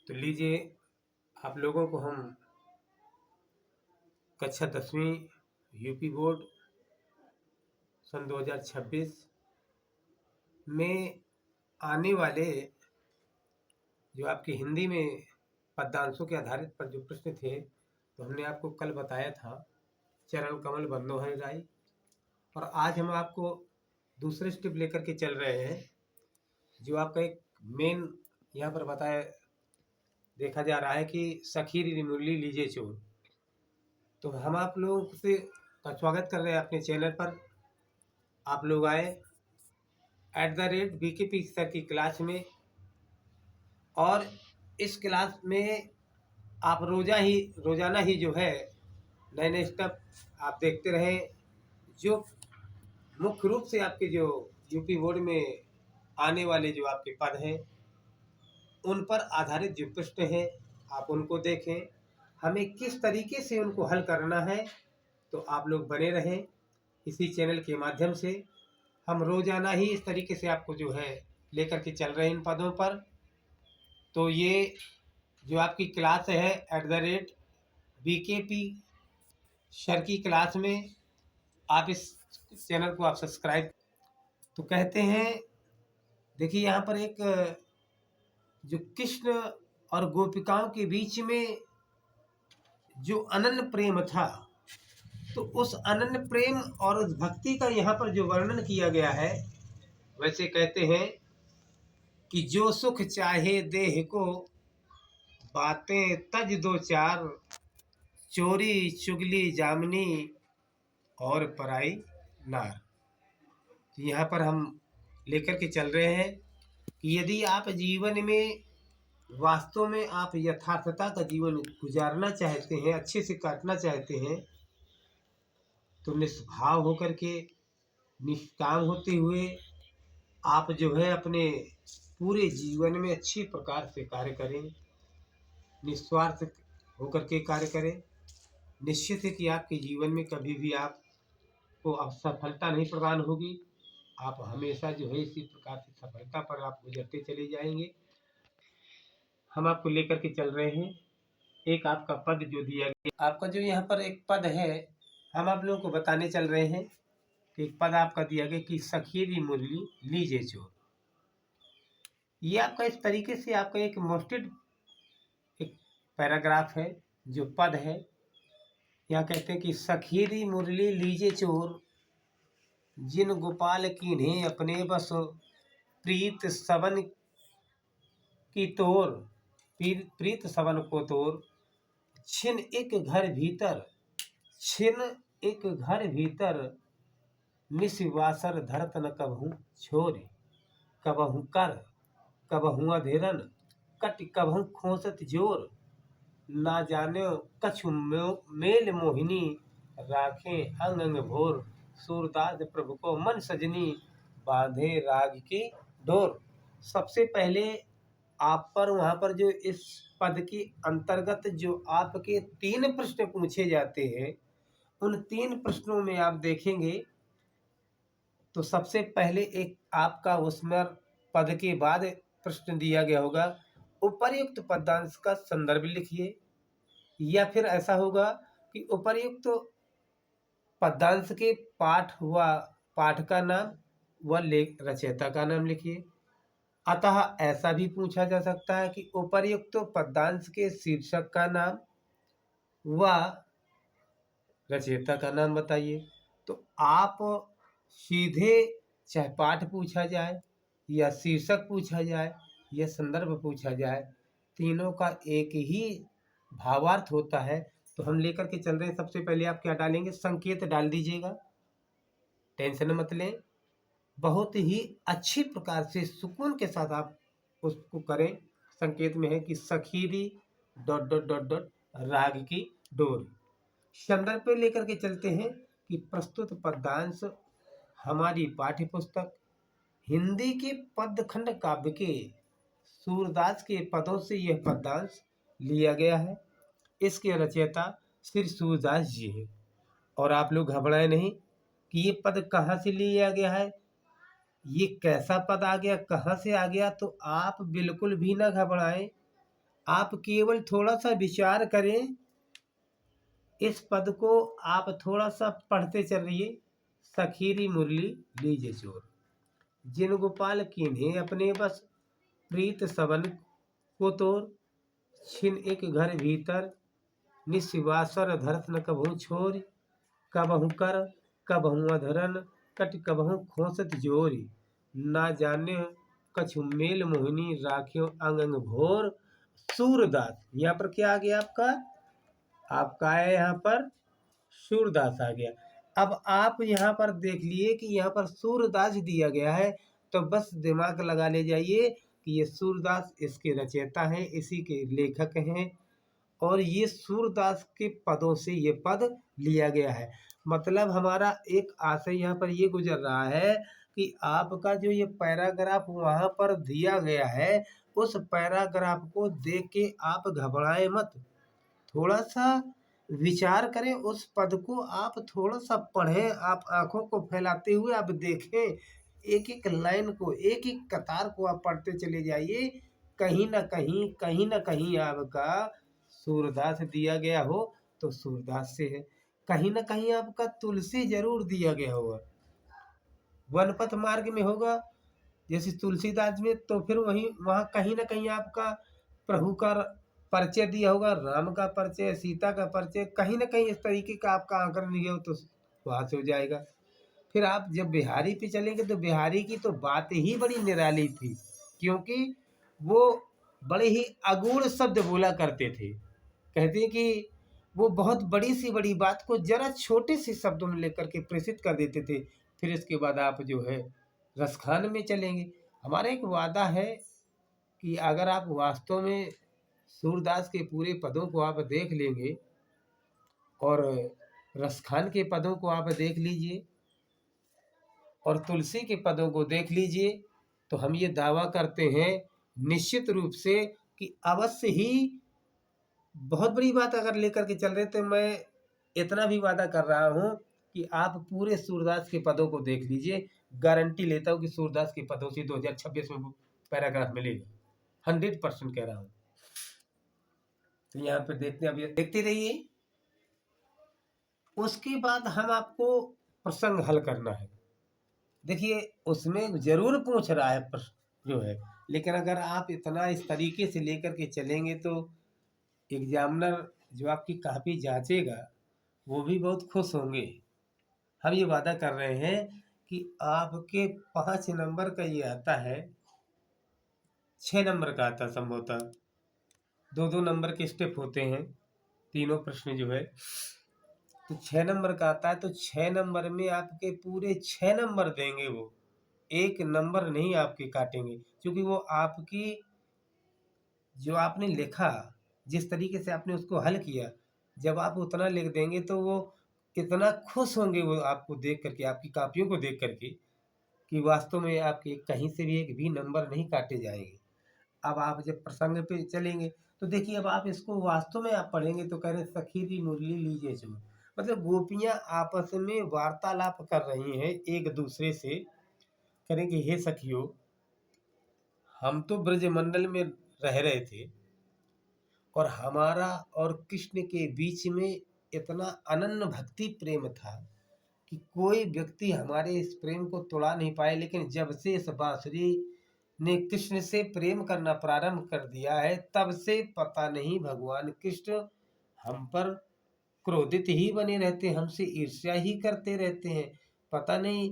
तो लीजिए, आप लोगों को हम कक्षा 10वीं यूपी बोर्ड सन 2026 में आने वाले जो आपकी हिंदी में पद्यांशों के आधारित पर जो प्रश्न थे, तो हमने आपको कल बताया था चरण कमल बंदो है राई। और आज हम आपको दूसरे स्टेप लेकर के चल रहे हैं, जो आपका एक मेन यहाँ पर बताया देखा जा रहा है कि सखी मुरली लीजिए चोर। तो हम आप लोगों से का स्वागत कर रहे हैं अपने चैनल पर। आप लोग आए @BKP सर की क्लास में, और इस क्लास में आप रोज़ाना ही जो है नए नए स्टेप आप देखते रहें, जो मुख्य रूप से आपके जो यूपी बोर्ड में आने वाले जो आपके पद हैं उन पर आधारित जो प्रश्न हैं आप उनको देखें, हमें किस तरीके से उनको हल करना है। तो आप लोग बने रहें इसी चैनल के माध्यम से। हम रोज़ाना ही इस तरीके से आपको जो है लेकर के चल रहे हैं इन पदों पर। तो ये जो आपकी क्लास है @BKP सर की क्लास में, आप इस चैनल को आप सब्सक्राइब। तो कहते हैं, देखिए यहाँ पर एक जो कृष्ण और गोपिकाओं के बीच में जो अनन्य प्रेम था, तो उस अनन्य प्रेम और उस भक्ति का यहाँ पर जो वर्णन किया गया है, वैसे कहते हैं कि जो सुख चाहे देह को, बातें तज दो चार, चोरी चुगली जामनी और पराई नार। तो यहाँ पर हम लेकर के चल रहे हैं कि यदि आप जीवन में वास्तव में आप यथार्थता का जीवन गुजारना चाहते हैं, अच्छे से काटना चाहते हैं, तो निष्भाव होकर के, निष्काम होते हुए आप जो है अपने पूरे जीवन में अच्छी प्रकार से कार्य करें, निस्वार्थ होकर के कार्य करें। निश्चित है कि आपके जीवन में कभी भी आपको असफलता नहीं प्रदान होगी। आप हमेशा जो है इसी प्रकार से सफलता पर आप गुजरते चले जाएंगे। हम आपको लेकर के चल रहे हैं एक आपका पद जो दिया गया, आपका जो यहाँ पर एक पद है, हम आप लोगों को बताने चल रहे हैं कि एक पद आपका दिया गया कि सखी दी मुरली लीजिए चोर। ये आपका इस तरीके से आपका एक मोस्टेड एक पैराग्राफ है, जो पद है। यहाँ कहते हैं कि सखी दी मुरली लीजिए चोर, जिन गोपाल कीन्हे अपने बस, प्रीत सवन की तोर, प्रीत सवन को तोर, छिन एक घर भीतर, छिन एक घर भीतर, निस्वासर धरत न कबहू छोरे, कबहू कर कबहू अधेरन, कट कबहू खोसत जोर, ना जाने कछु मेल मोहिनी, राखें अंग अंग भोर, सूरदास प्रभु को मन सजनी, बांधे राग की डोर। सबसे पहले आप पर वहाँ पर जो इस पद के अंतर्गत जो आपके 3 प्रश्न पूछे जाते हैं, उन 3 प्रश्नों में आप देखेंगे तो सबसे पहले एक आपका उसमें पद के बाद प्रश्न दिया गया होगा, उपर्युक्त पदांश का संदर्भ लिखिए, या फिर ऐसा होगा कि उपर्युक्त पदांश के पाठ व पाठ का नाम व लेख रचयिता का नाम लिखिए। अतः ऐसा भी पूछा जा सकता है कि उपर्युक्त पदांश के शीर्षक का नाम व रचयिता का नाम बताइए। तो आप सीधे चाहे पाठ पूछा जाए या शीर्षक पूछा जाए या संदर्भ पूछा जाए, तीनों का एक ही भावार्थ होता है। तो हम लेकर के चल रहे हैं। सबसे पहले आप क्या डालेंगे, संकेत डाल दीजिएगा, टेंशन मत लें, बहुत ही अच्छी प्रकार से सुकून के साथ आप उसको करें। संकेत में है कि सखीरी डॉट डॉट डॉट डॉट राग की डोर। संदर्भ पे लेकर के चलते हैं कि प्रस्तुत पद्यांश हमारी पाठ्य पुस्तक हिंदी के पदखंड काव्य के सूरदास के पदों से यह पद्यांश लिया गया है। इसके रचयिता श्री सूरदास जी हैं। और आप लोग घबराए नहीं कि ये पद कहाँ से लिया गया है, ये कैसा पद आ गया, कहाँ से आ गया। तो आप बिल्कुल भी ना घबराएं। आप केवल थोड़ा सा विचार करें, इस पद को आप थोड़ा सा पढ़ते चलिए। सखीरी मुरली लीजे चोर, जिन गोपाल कीन्हे अपने बस, प्रीत सबन को तोर, छिन एक घर भीतर, निस्वासर धरत न कभू छोर, कबहू कर कबहू अधरन, कट कबहू खोसत जोरी, ना जाने कछु मेल मोहिनी, राखियो अंग अंग भोर। सूरदास, यहाँ पर क्या आ गया आपका? आपका है यहाँ पर सूरदास आ गया। अब आप यहाँ पर देख लिए कि यहाँ पर सूरदास दिया गया है, तो बस दिमाग लगा ले जाइए कि ये सूरदास इसके रचयिता हैं, इसी के लेखक हैं, और ये सूरदास के पदों से ये पद लिया गया है। मतलब हमारा एक आशय यहाँ पर ये गुजर रहा है कि आपका जो ये पैराग्राफ वहाँ पर दिया गया है, उस पैराग्राफ को देख के आप घबराएं मत, थोड़ा सा विचार करें, उस पद को आप थोड़ा सा पढ़ें, आप आंखों को फैलाते हुए आप देखें, एक एक लाइन को, एक एक कतार को आप पढ़ते चले जाइए। कहीं ना कहीं आपका सूरदास दिया गया हो तो सूरदास से है, कहीं ना कहीं आपका तुलसी जरूर दिया गया होगा, वनपथ मार्ग में होगा जैसे तुलसीदास में, तो फिर वहीं वहाँ कहीं ना कहीं आपका प्रभु का परिचय दिया होगा, राम का परिचय, सीता का परिचय, कहीं ना कहीं इस तरीके का आपका आंकड़न दिया हो, तो वहाँ से हो जाएगा। फिर आप जब बिहारी पे चलेंगे तो बिहारी की तो बात ही बड़ी निराली थी, क्योंकि वो बड़े ही अगूढ़ शब्द बोला करते थे। कहते हैं कि वो बहुत बड़ी सी बड़ी बात को जरा छोटे से शब्दों में लेकर के प्रेषित कर देते थे। फिर इसके बाद आप जो है रसखान में चलेंगे। हमारा एक वादा है कि अगर आप वास्तव में सूरदास के पूरे पदों को आप देख लेंगे और रसखान के पदों को आप देख लीजिए और तुलसी के पदों को देख लीजिए, तो हम ये दावा करते हैं निश्चित रूप से कि अवश्य ही बहुत बड़ी बात अगर लेकर के चल रहे, तो मैं इतना भी वादा कर रहा हूँ कि आप पूरे सूरदास के पदों को देख लीजिए। गारंटी लेता हूँ कि सूरदास के पदों से 2026 में पैराग्राफ मिलेगा, 100% कह रहा हूँ। तो यहाँ पे देखते हैं, अभी देखते रहिए। उसके बाद हम आपको प्रसंग हल करना है। देखिए उसमें जरूर पूछ रहा है प्रश्न जो है, लेकिन अगर आप इतना इस तरीके से लेकर के चलेंगे तो एग्जामिनर जो आपकी कापी जांचेगा वो भी बहुत खुश होंगे। हम ये वादा कर रहे हैं कि आपके 5 नंबर का ये आता है, 6 नंबर का आता संभवतः, 2-2 नंबर के स्टेप होते हैं तीनों प्रश्न जो है, तो 6 नंबर का आता है। तो 6 नंबर में आपके पूरे 6 नंबर देंगे, वो 1 नंबर नहीं आपके काटेंगे, क्योंकि वो आपकी जो आपने लिखा, जिस तरीके से आपने उसको हल किया, जब आप उतना लिख देंगे तो वो इतना खुश होंगे वो आपको देख करके, आपकी कापियों को देख करके, कि वास्तव में आपके कहीं से भी एक भी नंबर नहीं काटे जाएंगे। अब आप जब प्रसंग पे चलेंगे तो देखिए, अब आप इसको वास्तव में आप पढ़ेंगे तो कह रहे सखी दी मुरली लीजिए जो, मतलब गोपियां आपस में वार्तालाप कर रही हैं एक दूसरे से, करेंगे हे सखियों, हम तो ब्रजमंडल में रह रहे थे और हमारा और कृष्ण के बीच में इतना अनन्य भक्ति प्रेम था कि कोई व्यक्ति हमारे इस प्रेम को तोड़ा नहीं पाए, लेकिन जब से इस बांसुरी ने कृष्ण से प्रेम करना प्रारंभ कर दिया है, तब से पता नहीं भगवान कृष्ण हम पर क्रोधित ही बने रहते, हमसे ईर्ष्या ही करते रहते हैं। पता नहीं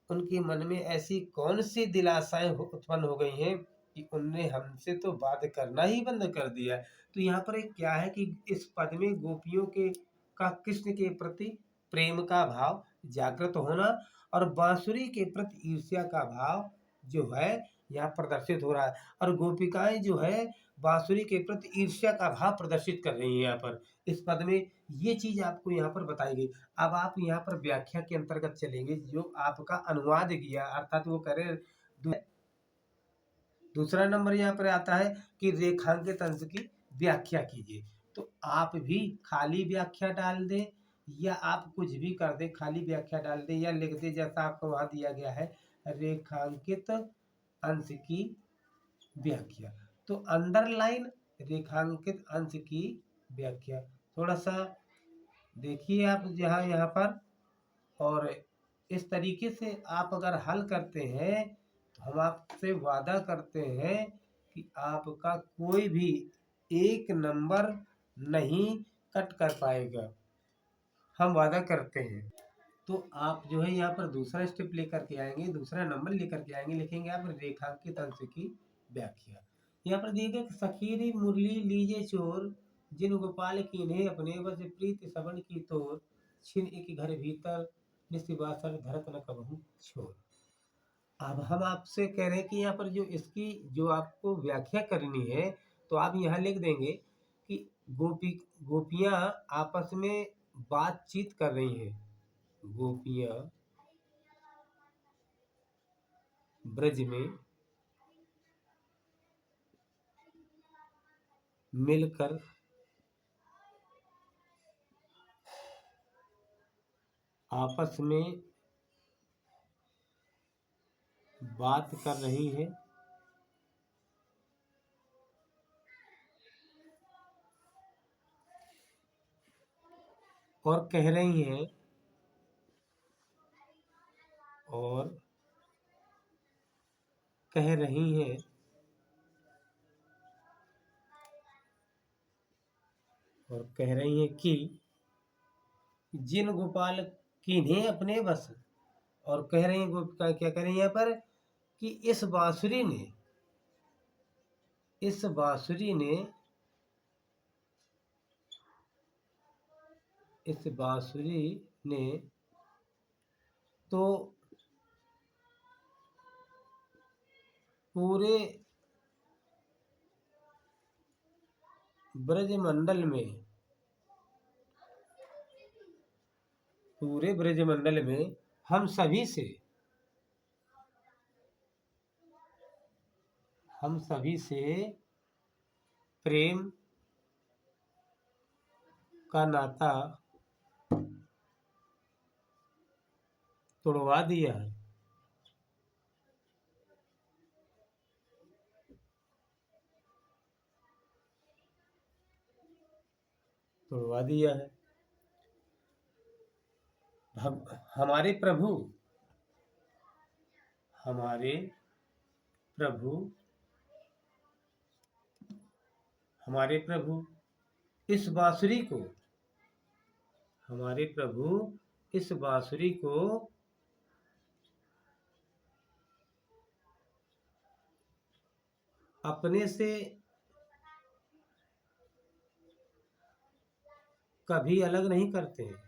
उनके मन में ऐसी कौन सी दिलासाएं उत्पन्न हो गई हैं कि उनने हमसे तो बात करना ही बंद कर दिया है। तो यहाँ पर एक क्या है कि इस पद में गोपियों के का कृष्ण के प्रति प्रेम का भाव जागृत होना और बांसुरी के प्रति ईर्ष्या का भाव जो है यहाँ प्रदर्शित हो रहा है, और गोपिकाएं जो है बांसुरी के प्रति ईर्ष्या का भाव प्रदर्शित कर रही हैं यहाँ पर इस पद में। ये चीज आपको यहाँ पर बताई गई। अब आप यहाँ पर व्याख्या के अंतर्गत चलेंगे, जो आपका अनुवाद किया, अर्थात वो करे दूसरा नंबर यहाँ पर आता है कि रेखांकित अंश की व्याख्या कीजिए। तो आप भी खाली व्याख्या डाल दें या आप कुछ भी कर दें, खाली व्याख्या डाल दें या लिख दें जैसा आपको वहां दिया गया है, रेखांकित अंश की व्याख्या। तो अंडरलाइन रेखांकित अंश की व्याख्या। थोड़ा सा देखिए आप यहाँ पर, और इस तरीके से आप अगर हल करते हैं तो हम आपसे वादा करते हैं कि आपका कोई भी एक नंबर नहीं कट कर पाएगा, हम वादा करते हैं। तो आप जो है यहाँ पर दूसरा स्टेप लेकर के आएंगे, दूसरा नंबर लेकर के आएंगे, लिखेंगे आप रेखांकित अंश की व्याख्या। यहाँ पर दिए सखीरी मुरली लीजे चोर, जिन गोपाल कीन्हे अपने बस प्रीत सबन की तोर, छिन एक घर भीतर निस्वासर धरत न कबहू छोर। अब हम आपसे कह रहे हैं कि यहाँ पर जो इसकी जो आपको व्याख्या करनी है, तो आप यहाँ लिख देंगे कि गोपियाँ आपस में बातचीत कर रही हैं। गोपियाँ ब्रज में मिलकर आपस में बात कर रही है और कह रही हैं और कह रही हैं और कह रही हैं कि जिन गोपाल किन्हें अपने बस, और कह रही हैं गोपिका क्या कह रही हैं यहाँ पर कि इस बांसुरी ने तो पूरे ब्रजमंडल में हम सभी से प्रेम का नाता तोड़वा दिया है। हमारे प्रभु इस बांसुरी को अपने से कभी अलग नहीं करते हैं।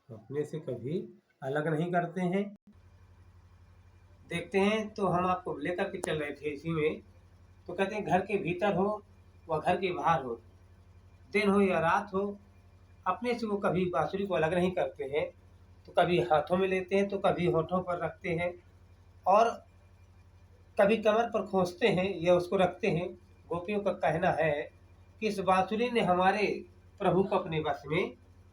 अपने से कभी अलग नहीं करते हैं। देखते हैं, तो हम आपको लेकर के चल रहे थे इसी में, तो कहते हैं घर के भीतर हो व घर के बाहर हो, दिन हो या रात हो, अपने से वो कभी बांसुरी को अलग नहीं करते हैं। तो कभी हाथों में लेते हैं, तो कभी होठों पर रखते हैं, और कभी कमर पर खोसते हैं या उसको रखते हैं। गोपियों का कहना है कि इस बांसुरी ने हमारे प्रभु को अपने वश में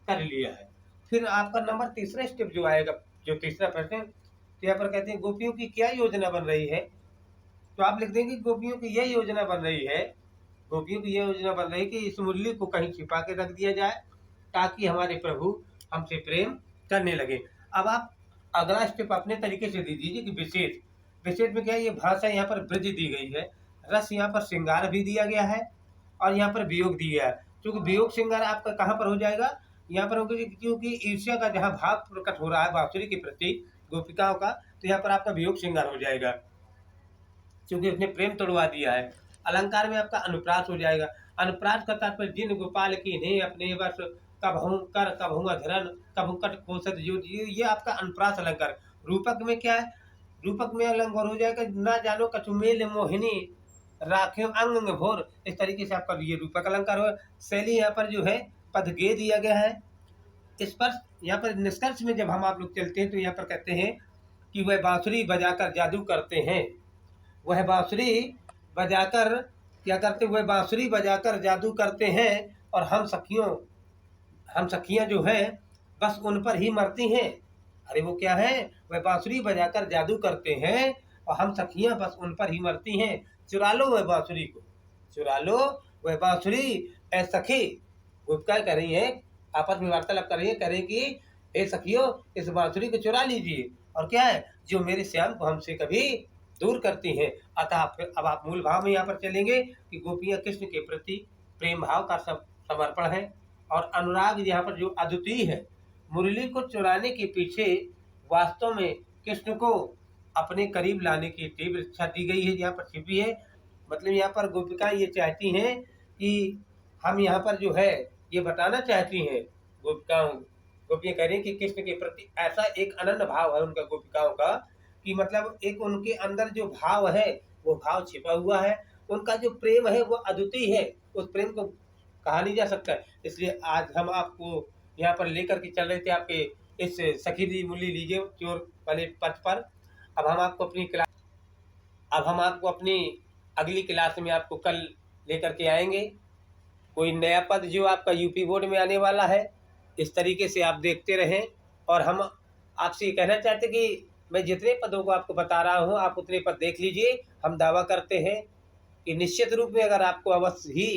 कर लिया है। फिर आपका नंबर तीसरा स्टेप जो आएगा, जो तीसरा प्रश्न, तो यहाँ पर कहते हैं गोपियों की क्या योजना बन रही है। तो आप लिख देंगे गोपियों की यह योजना बन रही है कि इस मुरली को कहीं छिपा के रख दिया जाए, ताकि हमारे प्रभु हमसे प्रेम करने लगे। अब आप अगला स्टेप अपने तरीके से दे दीजिए कि विशेष में क्या है, ये भाषा यहाँ पर ब्रज दी गई है, रस यहाँ पर श्रृंगार भी दिया गया है, और यहाँ पर वियोग दिया है। क्योंकि वियोग श्रृंगार आपका कहाँ पर हो जाएगा, यहाँ पर होगा, क्योंकि ईर्ष्या का जहाँ भाव प्रकट हो रहा है बांसुरी के प्रति गोपिकाओं का, तो यहाँ पर आपका वियोग श्रृंगार हो जाएगा, क्योंकि उसने प्रेम तोड़वा दिया है। अलंकार में आपका अनुप्रास हो जाएगा। अनुप्रास का तात्पर्य जिन गोपाल की ने अपने बस कबहू अधरन कबहू कट खोसत जो, ये आपका अनुप्रास अलंकार। रूपक में क्या है, रूपक में अलंकार हो जाएगा ना जानो कछुमेल मोहिनी राखे अंग भोर, इस तरीके से आपका ये रूपक अलंकार हो। शैली यहाँ पर जो है पदगे दिया गया है। इस पर यहाँ पर निष्कर्ष में जब हम आप लोग चलते हैं, तो यहाँ पर कहते हैं कि वह बांसुरी बजाकर जादू करते हैं। वह बांसुरी बजाकर क्या करते, वह बांसुरी बजाकर जादू करते हैं, और हम सखियां जो है बस उन पर ही मरती हैं। अरे वो क्या है, वह बांसुरी बजाकर जादू करते हैं और हम सखियां बस उन पर ही मरती हैं। चुरा लो वह बांसुरी को, चुरा लो वह बांसुरी ए सखी। गोपिकाएं कह रही हैं, आपस में वार्तालाप कर रही है, कह रही कि हे सखियों, इस बांसुरी को चुरा लीजिए। और क्या है, जो मेरे श्याम को हमसे कभी दूर करती हैं। अतः अब आप मूल भाव में यहाँ पर चलेंगे कि गोपियां कृष्ण के प्रति प्रेम भाव का समर्पण है और अनुराग यहाँ पर जो अद्वितीय है। मुरली को चुराने के पीछे वास्तव में कृष्ण को अपने करीब लाने की तीव्र इच्छा दी गई है, यहाँ पर छिपी है। मतलब यहाँ पर गोपिकाएं ये चाहती हैं कि हम यहाँ पर जो है ये बताना चाहती हैं, गोपियां कह रही हैं कि कृष्ण के प्रति ऐसा एक अनन्य भाव है उनका गोपिकाओं का कि मतलब एक उनके अंदर जो भाव है वो भाव छिपा हुआ है। उनका जो प्रेम है वो अद्वितीय है, उस प्रेम को कहा नहीं जा सकता है। इसलिए आज हम आपको यहाँ पर लेकर के चल रहे थे आपके इस सखी दी मुरली लीजिए चोर वाले पथ पर। अब हम आपको अपनी अगली क्लास में आपको कल लेकर के आएंगे कोई नया पद जो आपका यूपी बोर्ड में आने वाला है। इस तरीके से आप देखते रहें और हम आपसे ये कहना चाहते कि मैं जितने पदों को आपको बता रहा हूँ आप उतने पद देख लीजिए। हम दावा करते हैं कि निश्चित रूप में अगर आपको अवश्य ही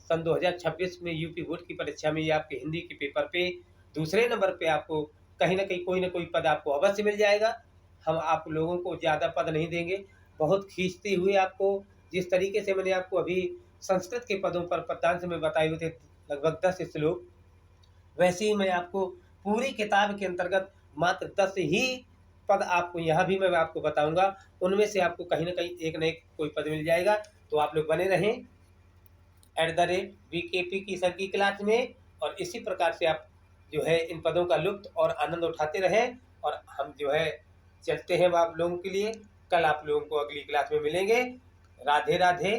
सन 2026 में यूपी बोर्ड की परीक्षा में या आपके हिंदी के पेपर पे दूसरे नंबर पे आपको कहीं ना कोई पद आपको अवश्य मिल जाएगा। हम आप लोगों को ज़्यादा पद नहीं देंगे, बहुत खींचते हुए आपको जिस तरीके से मैंने आपको अभी संस्कृत के पदों पर पदांश में बताए हुए थे लगभग 10 श्लोक, वैसे ही मैं आपको पूरी किताब के अंतर्गत मात्र 10 ही पद आपको यहाँ भी मैं आपको बताऊंगा। उनमें से आपको कहीं ना कहीं एक न एक कोई पद मिल जाएगा। तो आप लोग बने रहें @VKP की सर की क्लास में और इसी प्रकार से आप जो है इन पदों का लुत्फ और आनंद उठाते रहें। और हम जो है चलते हैं आप लोगों के लिए। कल आप लोगों को अगली क्लास में मिलेंगे। राधे राधे।